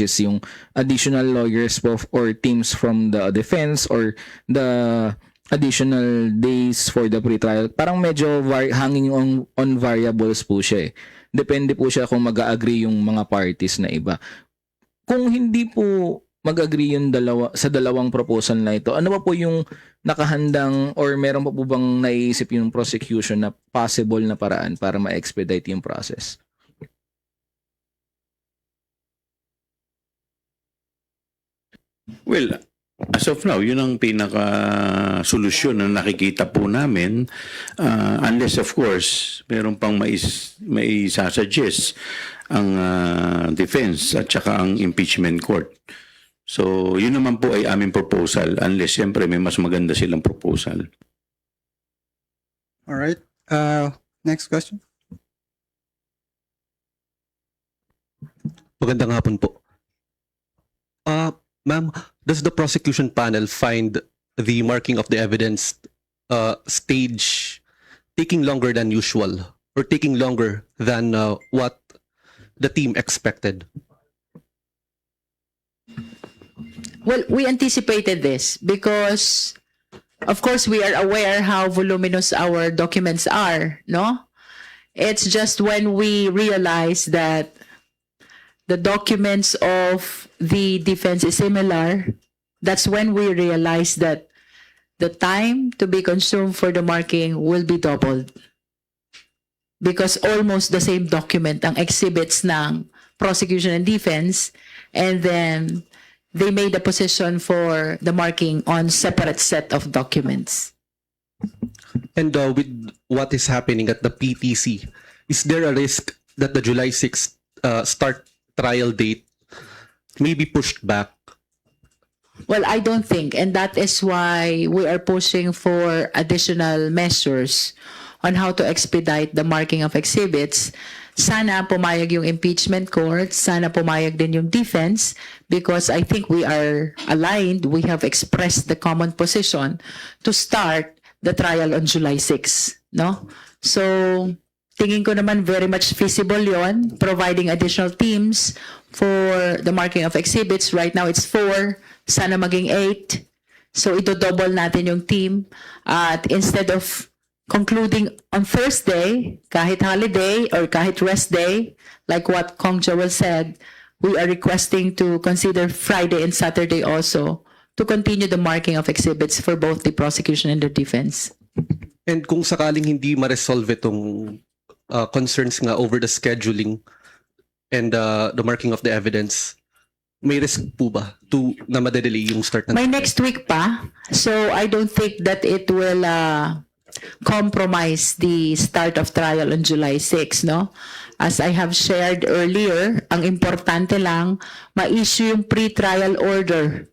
is yung additional lawyers or teams from the defense or the additional days for the pre-trial. Parang medyo hanging on variables po siya eh. Depende po siya kung mag-agree yung mga parties na iba. Kung hindi po mag-agree yung sa dalawang proposal na ito, ano pa po yung nakahandang or meron pa po bang naiisip yung prosecution na possible na paraan para ma-expedite yung process? Well, as of now, yun ang pinaka-solusyon na nakikita po namin, unless of course, meron pang may sasuggest ang defense at saka ang impeachment court. So, yun naman po ay aming proposal unless siyempre may mas maganda silang proposal. All right. Next question. Magandang hapon po. Ma'am, does the prosecution panel find the marking of the evidence stage taking longer than usual or taking longer than what the team expected? Well, we anticipated this because, of course, we are aware how voluminous our documents are, no? It's just when we realize that the documents of the defense is similar, that's when we realize that the time to be consumed for the marking will be doubled. Because almost the same document ang exhibits ng prosecution and defense, and then they made a position for the marking on separate set of documents. And with what is happening at the PTC, is there a risk that the July 6th start trial date may be pushed back? Well, I don't think, and that is why we are pushing for additional measures on how to expedite the marking of exhibits. Sana pumayag yung impeachment court, sana pumayag din yung defense, because I think we are aligned, we have expressed the common position to start the trial on July 6, no? So, tingin ko naman very much feasible yon, providing additional teams for the marking of exhibits. Right now, it's 4, sana maging 8. So, ito-double natin yung team. At instead of concluding on Thursday, kahit holiday or kahit rest day, like what Kong Joel said, we are requesting to consider Friday and Saturday also to continue the marking of exhibits for both the prosecution and the defense. And kung sakaling hindi ma-resolve itong concerns nga over the scheduling and the marking of the evidence, may risk po ba na madedelay yung start ng May next week pa, so I don't think that it will compromise the start of trial on July 6, no? As I have shared earlier, ang importante lang, ma-issue yung pre-trial order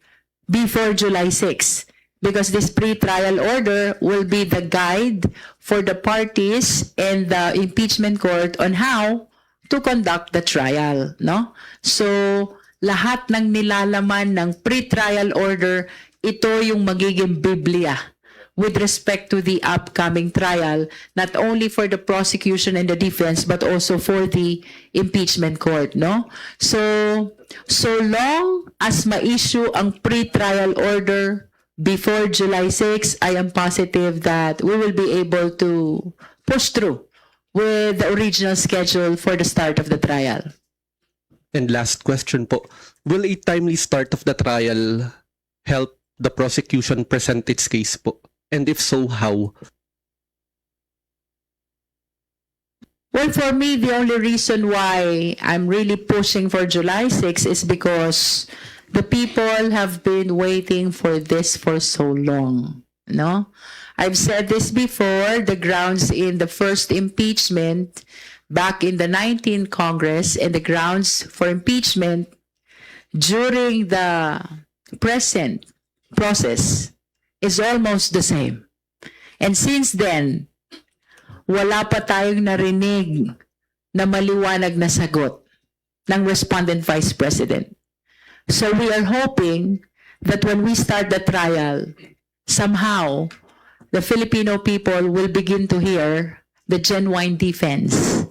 before July 6. Because this pre-trial order will be the guide for the parties and the impeachment court on how to conduct the trial, no? So, lahat ng nilalaman ng pre-trial order, ito yung magiging Biblia with respect to the upcoming trial, not only for the prosecution and the defense, but also for the impeachment court, no? So long as ma-issue ang pre-trial order before July 6, I am positive that we will be able to push through with the original schedule for the start of the trial. And last question po, will a timely start of the trial help the prosecution present its case po? And if so, how? Well, for me, the only reason why I'm really pushing for July 6 is because the people have been waiting for this for so long, no? I've said this before, the grounds in the first impeachment back in the 19th Congress and the grounds for impeachment during the present process is almost the same. And since then, wala pa tayong narinig na maliwanag na sagot ng respondent vice president. So we are hoping that when we start the trial, somehow the Filipino people will begin to hear the genuine defense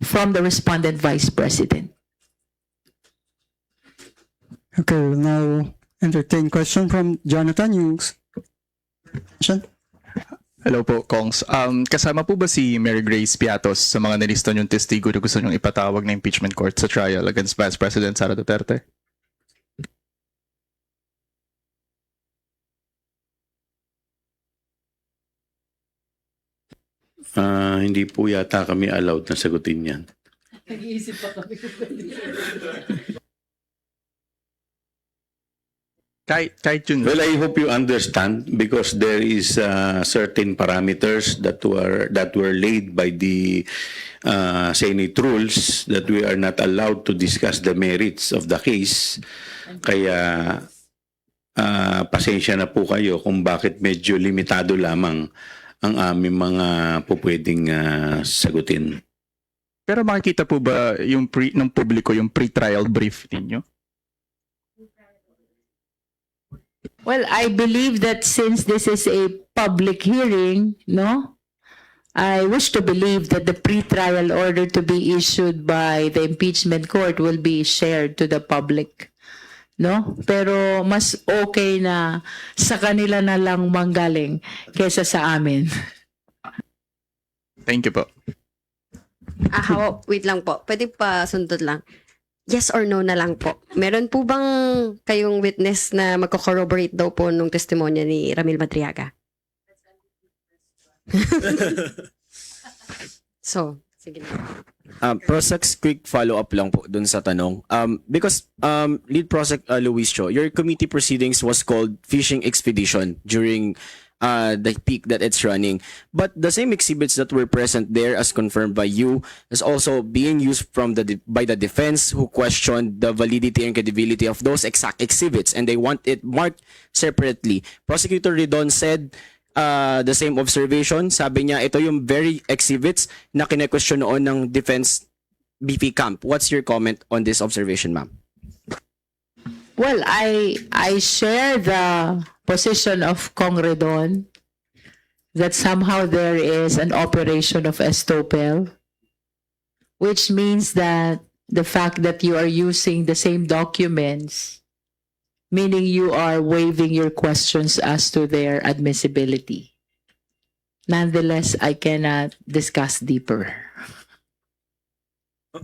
from the respondent vice president. Okay, we'll now entertain question from Jonathan. Yung question? Hello po, Kongs. Kasama po ba si Mary Grace Piatos sa mga nilista niyong testigo na gusto niyong ipatawag na impeachment court sa trial against Vice President Sara Duterte? Hindi po yata kami allowed na sagutin yan. Kahit yun. Well, I hope you understand because there is certain parameters that were laid by the Senate rules that we are not allowed to discuss the merits of the case. Kaya pasensya na po kayo kung bakit medyo limitado lamang ang aming mga pupwedeng sagutin. Pero makikita po ba yung ng publiko yung pre-trial brief ninyo? Well, I believe that since this is a public hearing, no? I wish to believe that the pre-trial order to be issued by the impeachment court will be shared to the public. No? Pero mas okay na sa kanila na lang manggaling kaysa sa amin. Thank you po. Wait lang po. Pwede pa sundot lang. Yes or no na lang po. Meron po bang kayong witness na magko-corroborate daw po nung testimonya ni Ramil Madriaga? So, sige na. Prosex, quick follow-up lang po dun sa tanong. Because Lead Prosec Luis Cho, your committee proceedings was called Fishing Expedition during the peak that it's running. But the same exhibits that were present there as confirmed by you is also being used by the defense who questioned the validity and credibility of those exact exhibits and they want it marked separately. Prosecutor Ridon said the same observation. Sabi niya, ito yung very exhibits na kine-question noon ng defense BP camp. What's your comment on this observation, ma'am? Well, I share the position of Kong Redon that somehow there is an operation of estoppel, which means that the fact that you are using the same documents, meaning you are waiving your questions as to their admissibility. Nonetheless, I cannot discuss deeper.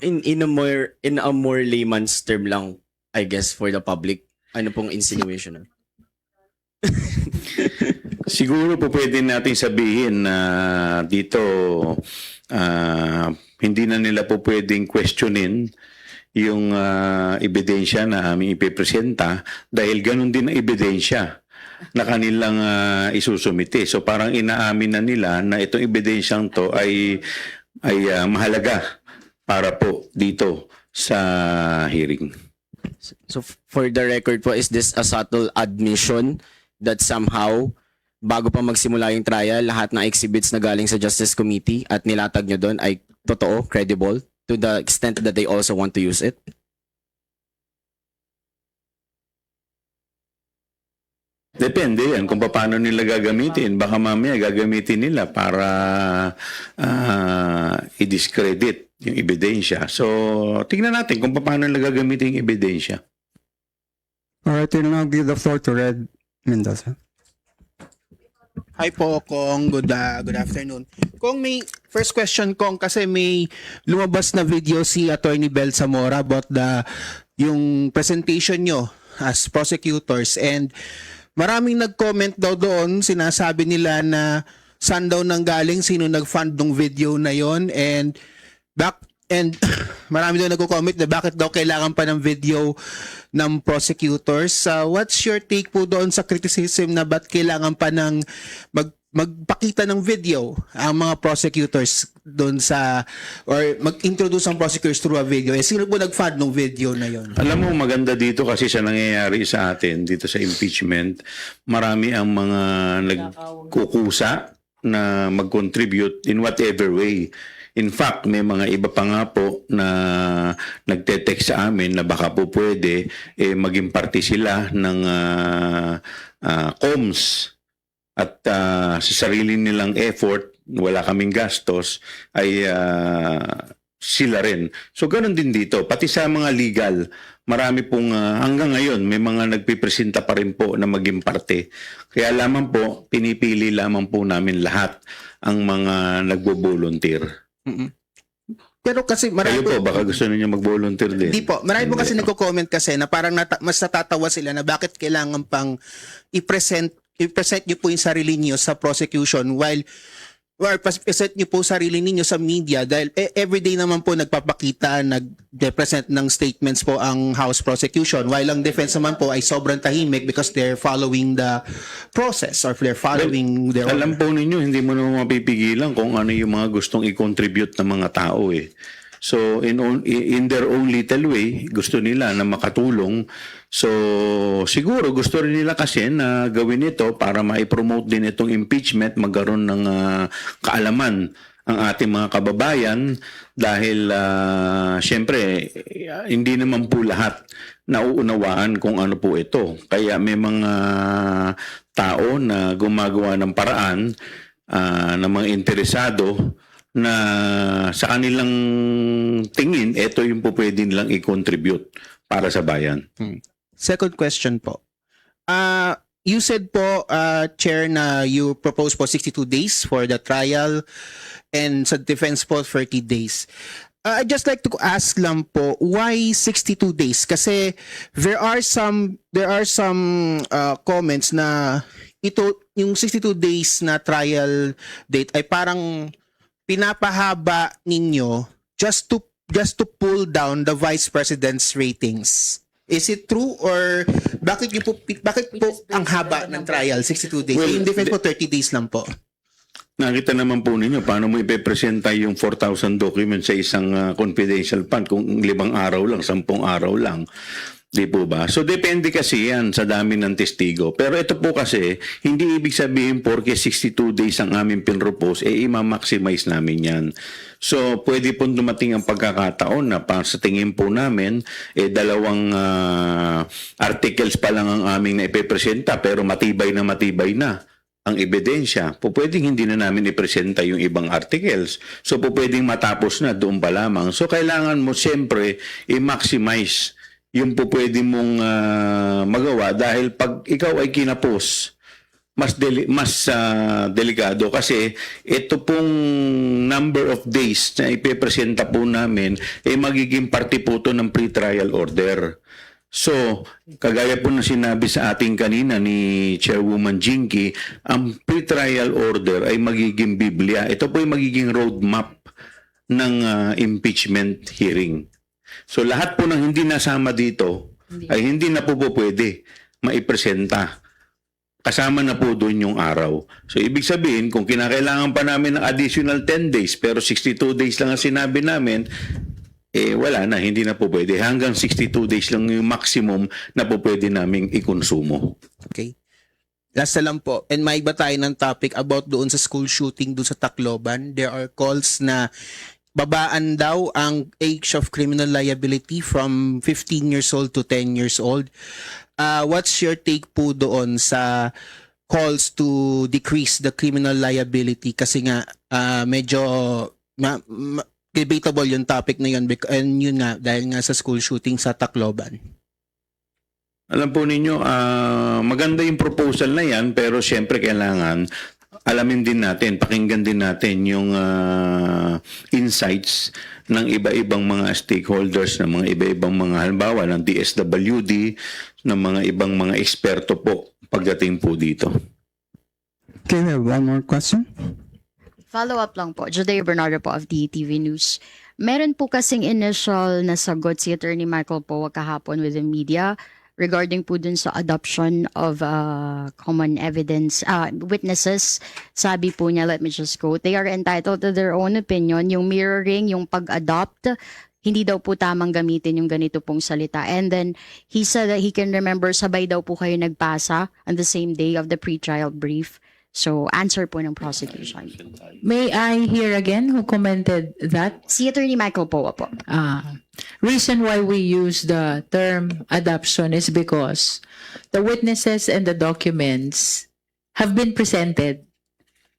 In a more layman's term lang, I guess, for the public, ano pong insinuation? Siguro po pwede natin sabihin na dito hindi na nila po pwedeng questionin yung ebidensya na aming ipipresenta dahil ganun din ang ebidensya na kanilang isusumite. So parang inaamin na nila na itong ebidensyang to ay mahalaga para po dito sa hearing. So for the record po, is this a subtle admission that somehow, bago pa magsimula yung trial, lahat ng exhibits na galing sa Justice Committee at nilatag nyo doon ay totoo, credible, to the extent that they also want to use it? Depende yan kung paano nila gagamitin. Baka mamaya gagamitin nila para i-discredit yung ebidensya. So, tingnan natin kung paano nila gagamitin yung ebidensya. Alright, we'll now give the floor to Red Mendoza. Hi po, Kong. Good afternoon. Kong, may first question, Kong, kasi may lumabas na video si Attorney Bel Zamora about yung presentation nyo as prosecutors, and maraming nag-comment daw doon, sinasabi nila na saan daw nanggaling, sino nag-fund ng video na yon, and marami daw nagko-comment na bakit daw kailangan pa ng video ng prosecutors. What's your take po doon sa criticism na ba't kailangan pa ng magpakita ng video ang mga prosecutors doon or mag-introduce ang prosecutors through a video? Sino po nag-fund ng video na yon? Alam mo, maganda dito kasi sa nangyayari sa atin, dito sa impeachment, marami ang mga nagkukusa na mag-contribute in whatever way. In fact, may mga iba pa nga po na nagte-text sa amin na baka po pwede maging parte sila ng comms at sa sarili nilang effort, wala kaming gastos, ay sila rin. So ganun din dito, pati sa mga legal, marami pong hanggang ngayon may mga nagpipresenta pa rin po na maging parte. Kaya lamang po, pinipili lamang po namin lahat ang mga nagbo-volunteer. Pero kasi marami Kayo po, baka gusto niyo mag-volunteer din. Hindi po. Marami po kasi nagko-comment kasi na parang mas natatawa sila na bakit kailangan pang i-present niyo po yung sarili niyo sa prosecution while present niyo po sarili niyo sa media dahil everyday naman po nagpapakita, nag-present ng statements po ang House prosecution while ang defense naman po ay sobrang tahimik because they're following the process or they're following their Alam po ninyo, hindi mo naman mapipigilan kung ano yung mga gustong i-contribute ng mga tao eh. So in their own little way, gusto nila na makatulong. So siguro gusto rin nila kasi na gawin ito para ma-promote din itong impeachment, magkaroon ng kaalaman ang ating mga kababayan dahil syempre hindi naman po lahat nauunawaan kung ano po ito. Kaya may mga tao na gumagawa ng paraan ng mga interesado na sa kanilang tingin, ito yung po pwede nilang i-contribute para sa bayan. Second question po. You said po, Chair, na you propose po 62 days for the trial and sa defense po 30 days. I'd just like to ask lang po, why 62 days? Kasi there are some comments na ito, yung 62 days na trial date ay parang pinapahaba ninyo just to pull down the Vice President's ratings. Is it true or bakit po ang haba ng trial 62 days? Well, Yung defense po 30 days lang po. Nakita naman po ninyo paano mo ipepresenta yung 4,000 documents sa isang confidential fund kung 5 araw lang, 10 araw lang. Di po ba? So depende kasi yan sa dami ng testigo. Pero ito po kasi, hindi ibig sabihin porque 62 days ang aming pinropose, i-maximize namin yan. So pwede po dumating ang pagkakataon na sa tingin po namin, 2 articles pa lang ang aming naipepresenta pero matibay na ang ebidensya. Po pwedeng hindi na namin ipresenta yung ibang articles. So po pwedeng matapos na doon pa lamang. So kailangan mo siyempre i-maximize yung po pwede mong magawa dahil pag ikaw ay kinapos, mas delikado kasi ito pong number of days na ipepresenta po namin ay magiging parte po to ng pre-trial order. So, kagaya po na sinabi sa ating kanina ni Chairwoman Jinky, ang pre-trial order ay magiging Biblia. Ito po ay magiging roadmap ng impeachment hearing. So lahat po ng hindi nasama dito ay hindi na po pwede maipresenta. Kasama na po doon yung araw. So ibig sabihin, kung kinakailangan pa namin ng additional 10 days pero 62 days lang ang sinabi namin, wala na, hindi na po pwede. Hanggang 62 days lang yung maximum na po pwede naming ikonsumo. Okay. Last na lang po, and may iba tayo ng topic about doon sa school shooting doon sa Tacloban. There are calls na babaan daw ang age of criminal liability from 15 years old to 10 years old. What's your take po doon sa calls to decrease the criminal liability? Kasi nga medyo debatable yung topic na yun and yun nga dahil nga sa school shooting sa Tacloban. Alam po ninyo, maganda yung proposal na yan pero syempre kailangan alamin din natin, pakinggan din natin yung insights ng iba-ibang mga stakeholders, ng mga iba-ibang mga halimbawa ng DSWD, ng mga ibang mga eksperto po pagdating po dito. Okay, we have one more question. Follow-up lang po. Judea Bernardo po of DTV News. Meron po kasing initial na sagot si Attorney Michael Poa kahapon with the media regarding po dun sa adoption of common evidence witnesses. Sabi po niya, let me just quote, they are entitled to their own opinion. Yung mirroring, yung pag-adopt, hindi daw po tamang gamitin yung ganito pong salita. And then, he said that he can remember sabay daw po kayo nagpasa on the same day of the pre-trial brief. So, answer po ng prosecution. May I hear again who commented that? Si Attorney Michael Poa po. Reason why we use the term adoption is because the witnesses and the documents have been presented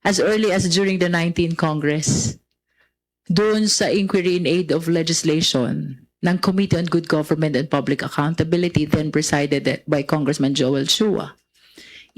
as early as during the 19th Congress. doon sa inquiry in aid of legislation ng Committee on Good Government and Public Accountability, then presided by Congressman Joel Chua.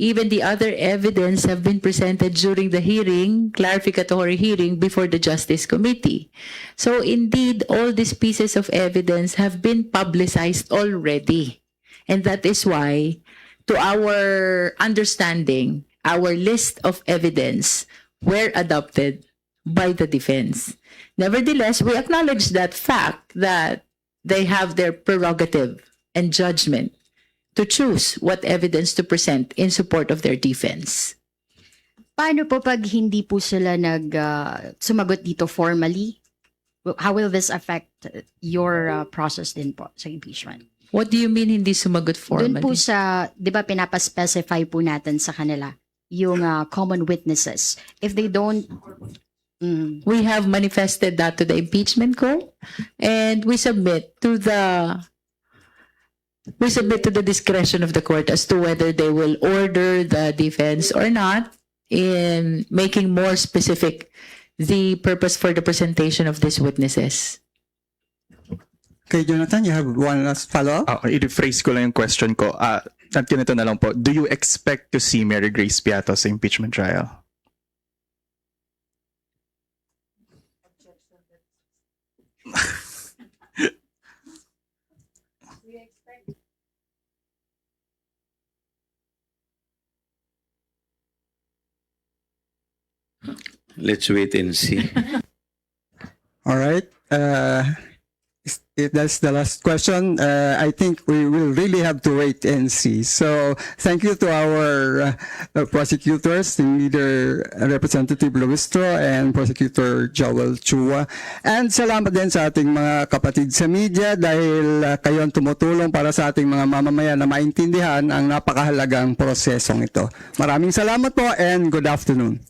Even the other evidence have been presented during the hearing, clarificatory hearing before the Justice Committee. So indeed, all these pieces of evidence have been publicized already. And that is why, to our understanding, our list of evidence were adopted by the defense. Nevertheless, we acknowledge that fact that they have their prerogative and judgment to choose what evidence to present in support of their defense. Paano po pag hindi po sila sumagot dito formally? How will this affect your process din po sa impeachment? What do you mean hindi sumagot formally? Doon po sa, di ba pinapaspecify po natin sa kanila yung common witnesses. If they don't, We have manifested that to the impeachment court, and we submit to the discretion of the court as to whether they will order the defense or not in making more specific the purpose for the presentation of these witnesses. Okay, Jonathan, you have one last follow-up? I-rephrase ko lang yung question ko. At ganito na lang po. Do you expect to see Mary Grace Piatos sa impeachment trial? Let's wait and see. All right. If that's the last question, I think we will really have to wait and see. So thank you to our prosecutors, Team Leader Representative Luistro and Prosecutor Joel Chua. And salamat din sa ating mga kapatid sa media dahil kayo ang tumutulong para sa ating mga mamamayan na maintindihan ang napakahalagang prosesong ito. Maraming salamat po and good afternoon.